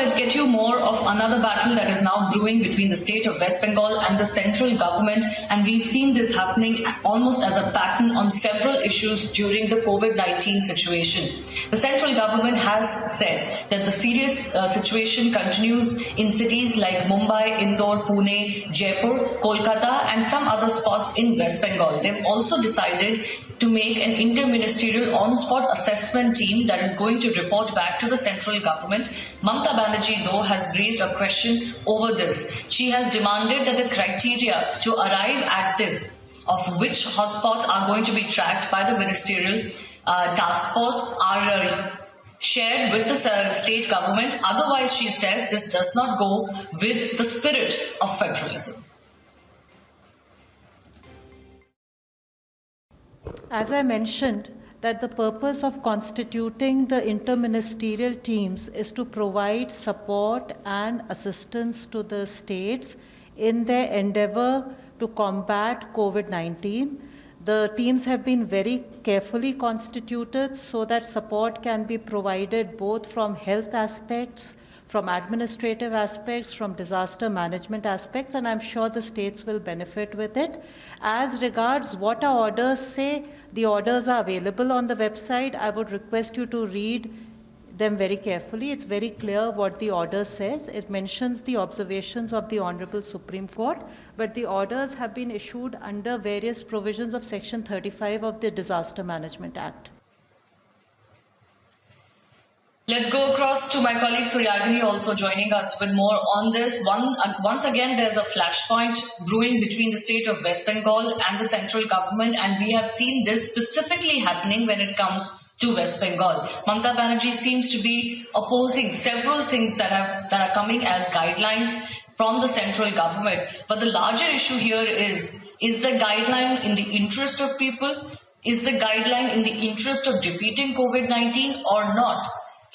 let's get you more of another battle that is now brewing between the state of West Bengal and the central government. And we've seen this happening almost as a pattern on several issues during the COVID-19 situation. The central government has said that the serious situation continues in cities like Mumbai, Indore, Pune, Jaipur, Kolkata, and some other spots in West Bengal. They've also decided to make an inter-ministerial on-spot assessment team that is going to report back to the central government. Mamata Banerjee, though, has raised a question over this. She has demanded that the criteria to arrive at this, of which hotspots are going to be tracked by the ministerial task force, are shared with the state government. Otherwise, she says, this does not go with the spirit of federalism. As I mentioned, that the purpose of constituting the inter-ministerial teams is to provide support and assistance to the states in their endeavor to combat COVID-19. The teams have been very carefully constituted so that support can be provided both from health aspects, from administrative aspects, from disaster management aspects, and I'm sure the states will benefit with it. As regards what our orders say, the orders are available on the website. I would request you to read them very carefully. It's very clear what the order says. It mentions the observations of the Honorable Supreme Court, but the orders have been issued under various provisions of Section 35 of the Disaster Management Act. Let's go across to my colleague Suryagini, also joining us with more on this. Once again, there's a flashpoint brewing between the state of West Bengal and the central government, and we have seen this specifically happening when it comes to West Bengal. Mamata Banerjee seems to be opposing several things that are coming as guidelines from the central government. But the larger issue here is the guideline in the interest of people? Is the guideline in the interest of defeating COVID-19 or not?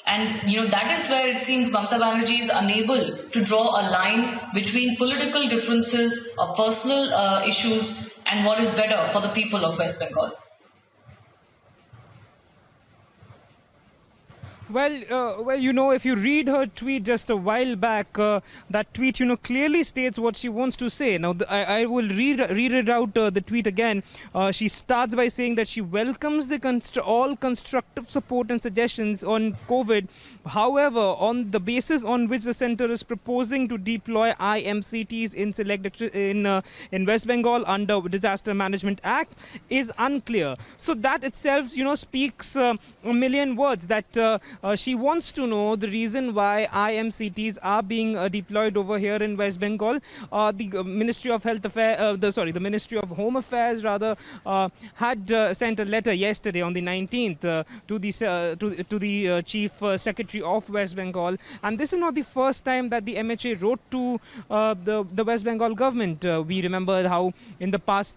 And that is where it seems Mamata Banerjee is unable to draw a line between political differences or personal issues and what is better for the people of West Bengal. Well, if you read her tweet just a while back, that tweet, clearly states what she wants to say. Now, I will read it out, the tweet again. She starts by saying that she welcomes all constructive support and suggestions on COVID. However, on the basis on which the centre is proposing to deploy IMCTs in West Bengal under Disaster Management Act is unclear. So that itself, speaks a million words that she wants to know the reason why IMCTs are being deployed over here in West Bengal. The Ministry of Health Affairs, the Ministry of Home Affairs rather, had sent a letter yesterday on the 19th to the Chief Secretary of West Bengal, and this is not the first time that the MHA wrote to the West Bengal government. We remember how in the past,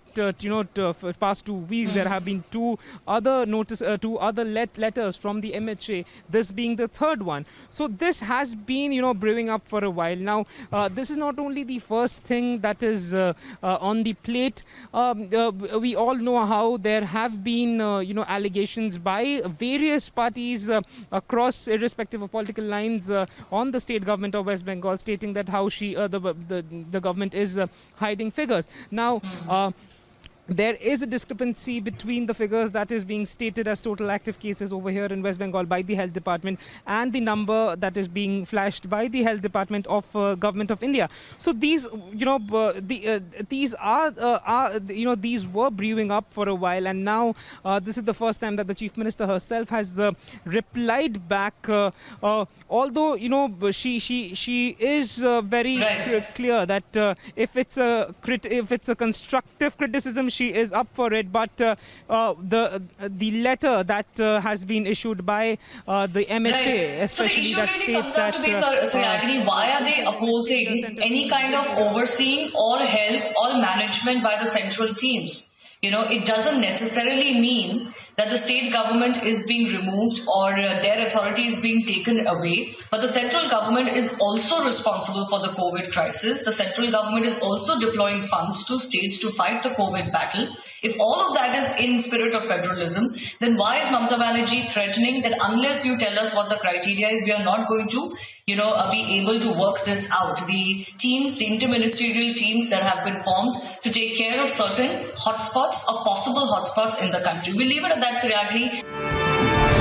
past 2 weeks there have been two other letters from the MHA. This being the third one. So this has been, brewing up for a while now. This is not only the first thing that is on the plate. We all know how there have been, allegations by various parties across, irrespective of political lines, on the state government of West Bengal, stating that how the government is hiding figures. Now, there is a discrepancy between the figures that is being stated as total active cases over here in West Bengal by the Health Department and the number that is being flashed by the Health Department of Government of India. So these, these were brewing up for a while, and now this is the first time that the Chief Minister herself has replied back. Although she is very clear that if it's a constructive criticism, she is up for it. But the letter that has been issued by the MHA, especially that states that. Suryagini, why are they opposing any kind of overseeing or help or management by the central teams? It doesn't necessarily mean that the state government is being removed or their authority is being taken away. But the central government is also responsible for the COVID crisis. The central government is also deploying funds to states to fight the COVID battle. If all of that is in spirit of federalism, then why is Mamata Banerjee threatening that unless you tell us what the criteria is, we are not going to, be able to work this out. The teams, the inter-ministerial teams that have been formed to take care of certain hotspots or possible hotspots in the country. We'll leave it at that, Suryagni.